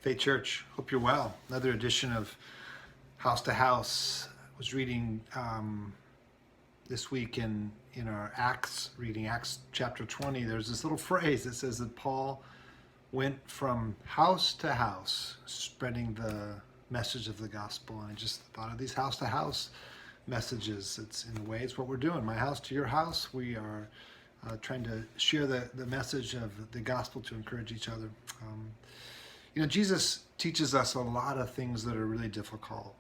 Faith Church, hope you're well. Another edition of House to House. I was reading this week in our Acts reading, Acts chapter 20. There's this little phrase that says that Paul went from house to house, spreading the message of the gospel. And I just thought of these house to house messages. It's in a way, it's what we're doing. My house to your house. We are trying to share the message of the gospel to encourage each other. Jesus teaches us a lot of things that are really difficult.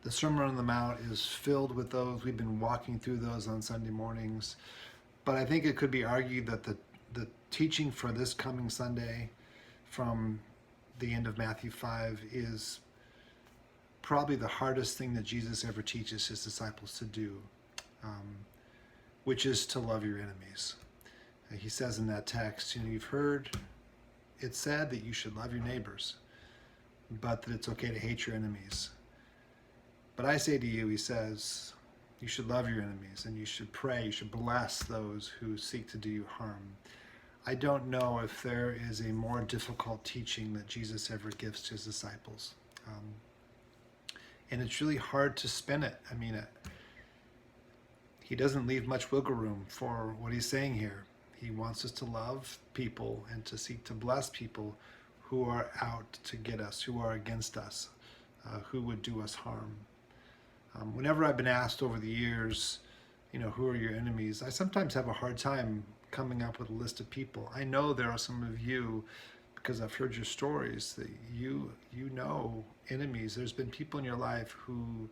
The Sermon on the Mount is filled with those. We've been walking through those on Sunday mornings. But I think it could be argued that the teaching for this coming Sunday from the end of Matthew 5 is probably the hardest thing that Jesus ever teaches his disciples to do, which is to love your enemies. He says in that text, you've heard it said that you should love your neighbors, but that it's okay to hate your enemies. But I say to you, he says, you should love your enemies and you should pray, you should bless those who seek to do you harm. I don't know if there is a more difficult teaching that Jesus ever gives to his disciples. And it's really hard to spin it. He doesn't leave much wiggle room for what he's saying here. He wants us to love people and to seek to bless people who are out to get us, who are against us, who would do us harm. Whenever I've been asked over the years, who are your enemies, I sometimes have a hard time coming up with a list of people. I know there are some of you, because I've heard your stories, that you know enemies. There's been people in your life who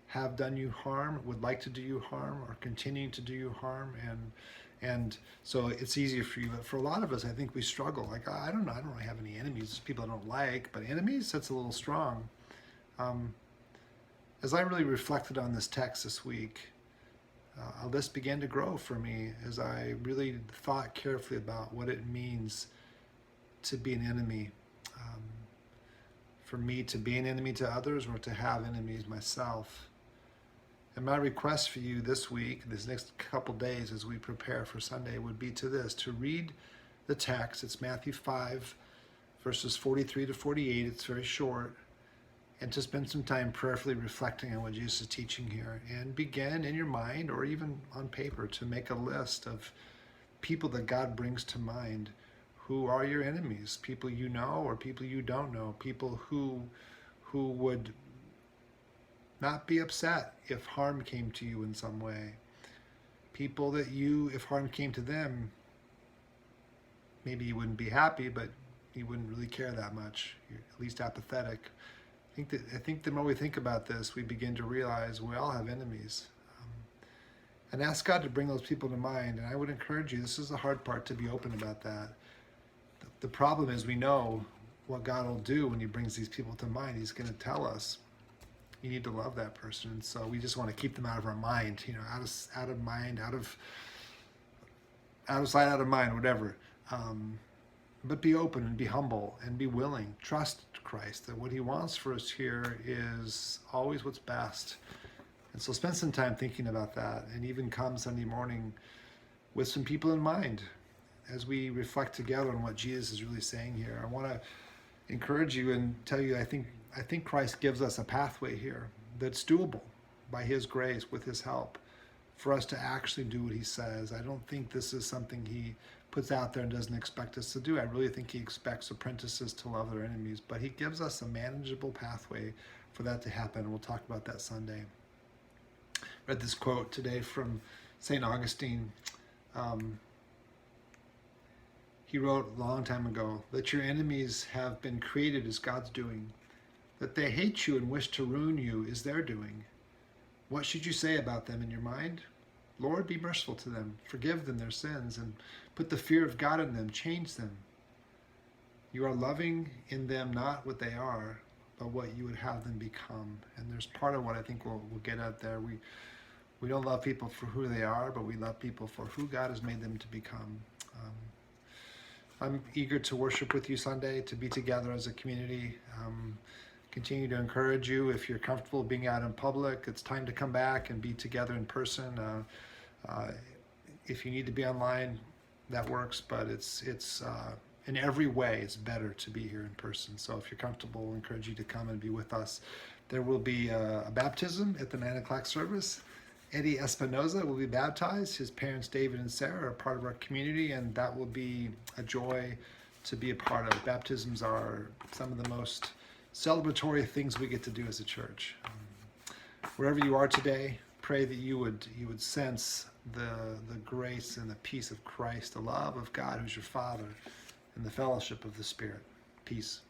have done you harm, would like to do you harm, or continuing to do you harm, and so it's easier for you. But for a lot of us, I think we struggle. Like, I don't know, I don't really have any enemies. There's people I don't like, but enemies, that's a little strong. As I really reflected on this text this week, a list began to grow for me as I really thought carefully about what it means to be an enemy. For me to be an enemy to others or to have enemies myself. And my request for you this week, this next couple days as we prepare for Sunday, would be to read the text. It's Matthew 5, verses 43 to 48. It's very short. And to spend some time prayerfully reflecting on what Jesus is teaching here. And begin in your mind or even on paper to make a list of people that God brings to mind. Who are your enemies? People you know or people you don't know. People who would not be upset if harm came to you in some way. People that if harm came to them, maybe you wouldn't be happy, but you wouldn't really care that much. You're at least apathetic. I think the more we think about this, we begin to realize we all have enemies. And ask God to bring those people to mind. And I would encourage you, this is the hard part, to be open about that. The problem is we know what God will do when he brings these people to mind. He's going to tell us, you need to love that person. And so we just want to keep them out of our mind, out of mind, out of sight, out of mind, whatever. But be open and be humble and be willing. Trust Christ that what he wants for us here is always what's best. And so spend some time thinking about that, and even come Sunday morning with some people in mind as we reflect together on what Jesus is really saying here. I want to encourage you and tell you, I think Christ gives us a pathway here that's doable by his grace, with his help, for us to actually do what he says. I don't think this is something he puts out there and doesn't expect us to do. I really think he expects apprentices to love their enemies, but he gives us a manageable pathway for that to happen. We'll talk about that Sunday. Read this quote today from St. Augustine. He wrote a long time ago, that your enemies have been created as God's doing. That they hate you and wish to ruin you is their doing. What should you say about them in your mind? Lord, be merciful to them, forgive them their sins, and put the fear of God in them, change them. You are loving in them not what they are, but what you would have them become. And there's part of what I think we'll get at there. We don't love people for who they are, but we love people for who God has made them to become. I'm eager to worship with you Sunday, to be together as a community. Continue to encourage you. If you're comfortable being out in public, it's time to come back and be together in person. If you need to be online, that works, but it's in every way, it's better to be here in person. So if you're comfortable, I encourage you to come and be with us. There will be a baptism at the 9 o'clock service. Eddie Espinoza will be baptized. His parents, David and Sarah, are part of our community, and that will be a joy to be a part of. Baptisms are some of the most celebratory things we get to do as a church. Wherever you are today, pray that you would sense the grace and the peace of Christ, the love of God who's your Father, and the fellowship of the Spirit. Peace.